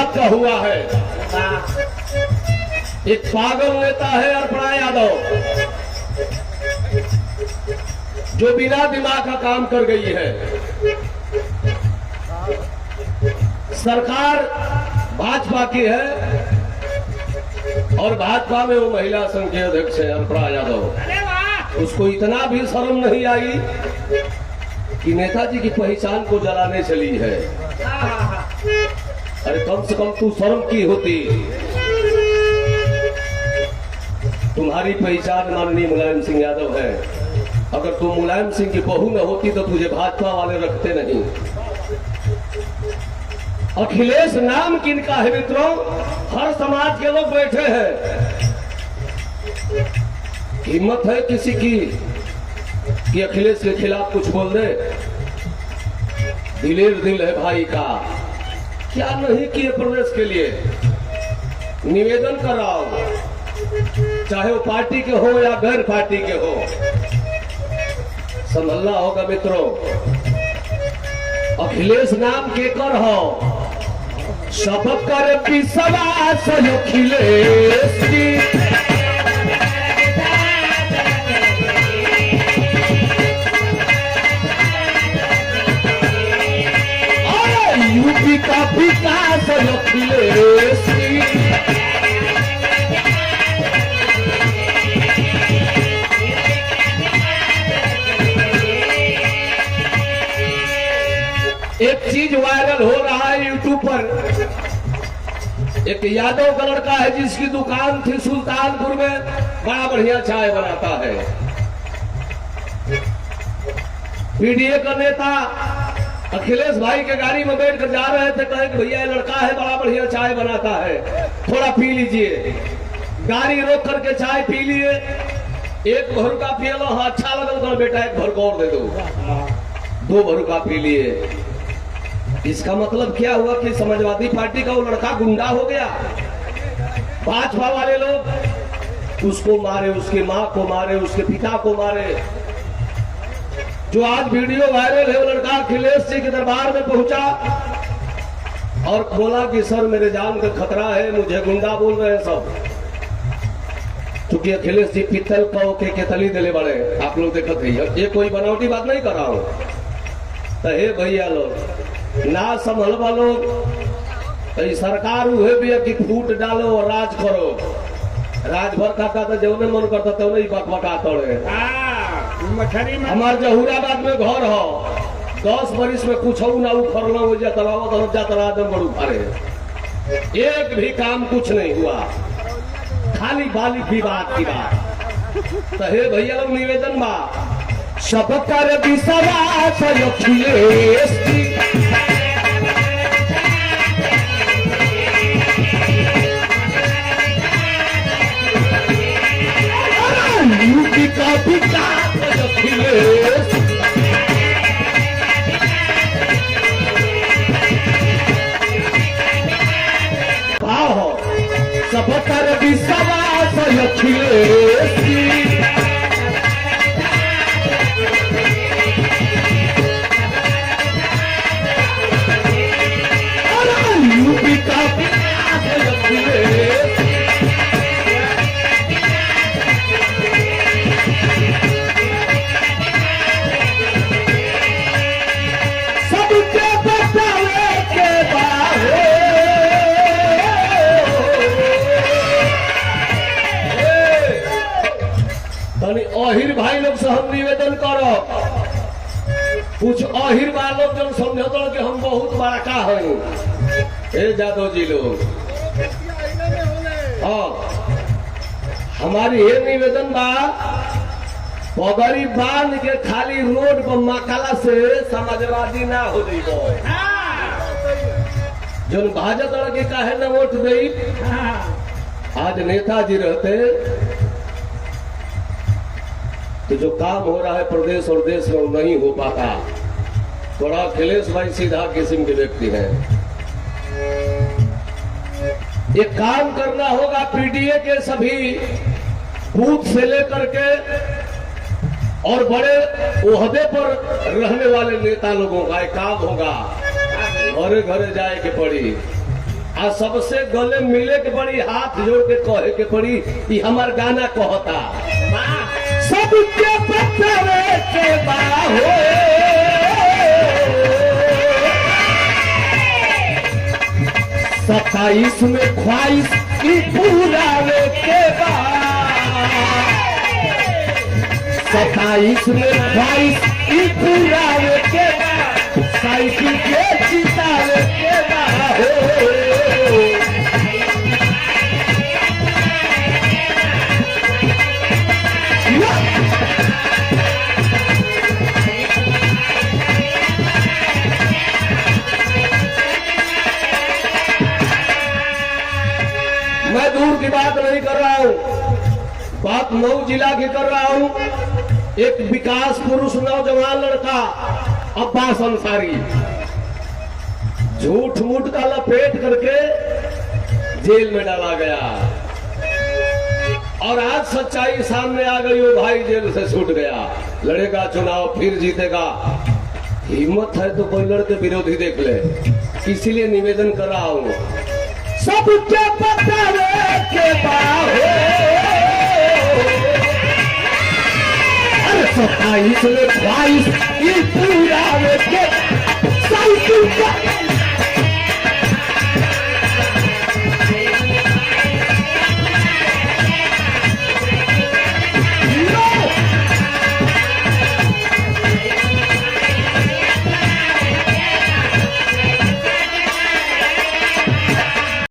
बात का हुआ है। एक पागल नेता है अर्पणा यादव, जो बिना दिमाग का काम कर गई है। सरकार भाजपा की है और भाजपा में वो महिला संघ के अध्यक्ष है अर्पणा यादव। उसको इतना भी शर्म नहीं आई कि नेताजी की पहचान को जलाने चली है। अरे कम से कम तू शर्म की होती। तुम्हारी पहचान माननीय मुलायम सिंह यादव है। अगर तुम मुलायम सिंह की बहू न होती तो तुझे भाजपा वाले रखते नहीं। अखिलेश नाम किनका है मित्रों? हर समाज के लोग बैठे हैं। हिम्मत है किसी की कि अखिलेश के खिलाफ कुछ बोल दे? दिलेर दिल है भाई का। क्या नहीं किए प्रदेश के लिए? निवेदन कराओ, चाहे वो पार्टी के हो या गैर पार्टी के हो, संभलना होगा मित्रों। अखिलेश नाम के कर हो सब कर विश्वास अखिलेश की। यूपी का विकास अखिलेश की। एक चीज वायरल हो रहा है यूट्यूब पर। एक यादव का लड़का है जिसकी दुकान थी सुल्तानपुर में, बड़ा बढ़िया चाय बनाता है। पीडीए का नेता अखिलेश भाई के गाड़ी में बैठ कर जा रहे थे, कहे कि भैया लड़का है बड़ा बढ़िया चाय बनाता है, थोड़ा पी लीजिए। गाड़ी रोक करके चाय पी लिए। एक भर का पिए लो, हाँ अच्छा लगल तो बेटा एक भर को और दे दो। 2 भर का पी लिए। इसका मतलब क्या हुआ कि समाजवादी पार्टी का वो लड़का गुंडा हो गया। भाजपा वाले लोग उसको मारे, उसकी मां को मारे, उसके पिता को मारे। जो आज वीडियो वायरल है वो लड़का अखिलेश जी के दरबार में पहुंचा और बोला कि सर मेरे जान का खतरा है, मुझे गुंडा बोल रहे हैं सब। क्योंकि अखिलेश जी पित्तल का के केतली दिले बड़े, आप लोग देखते हैं। ये कोई बनावटी बात नहीं कर रहा हूं। तो हे भैया लोग ना संभल वालो तो सरकार हुए भी कि फूट डालो और राज करो। राज भर खाता तो जो मन करता तो नहीं बकबका तोड़े। हमारे जहूराबाद में घर हो, 10 बरिस में कुछ ना उखड़ना हो जाता आजमगढ़ उखाड़े। एक भी काम कुछ नहीं हुआ, खाली बाली विवाद की बात। तो हे भैया लोग निवेदन बा सबकर विश्वास अखिलेश की। यूपी का विकास अखिलेश। आओ सबकर विश्वास अखिलेश की। यूपी का विकास अखिलेश। अहिर भाई लोग से हम निवेदन करो, कुछ अहिर भाई लोग जो समझो कि हम बहुत बड़ा का है। जादव जी लोग हाँ, हमारी ये निवेदन बा पगड़ी बांध के खाली रोड पर मकाला से समाजवादी ना हो जाइबो। जो भाजपा के काहे न वोट दे। आज नेताजी रहते तो जो काम हो रहा है प्रदेश और देश में वो नहीं हो पाता। थोड़ा अखिलेश भाई सीधा किस्म के व्यक्ति हैं। एक काम करना होगा पीडीए के सभी बूथ से लेकर के और बड़े ओहदे पर रहने वाले नेता लोगों का एक काम होगा, घरे घरे जाए के पड़ी। आ सबसे गले मिले के पड़ी, हाथ जोड़ के कहे के पड़ी कि हमार गाना कहता सबके पत्थरे के बाहो, 27 में ख्वाहिश की पूरावे के बाद, 27 में ख्वाहिश की पूरावे के बाद, साइकिल के जितावे के बाद मैं दूर की बात नहीं कर रहा हूं, बात मऊ जिला की कर रहा हूं। एक विकास पुरुष नौजवान लड़का अब्बास अंसारी झूठ मूठ का लपेट करके जेल में डाला गया और आज सच्चाई सामने आ गई, वो भाई जेल से छूट गया, लड़ेगा चुनाव फिर जीतेगा। हिम्मत है तो कोई लड़के विरोधी देख ले, इसीलिए निवेदन कर रहा हूं सबके पत्थरे के बाहो, 27 में ख्वाहिश की पूरावे के साइकिल का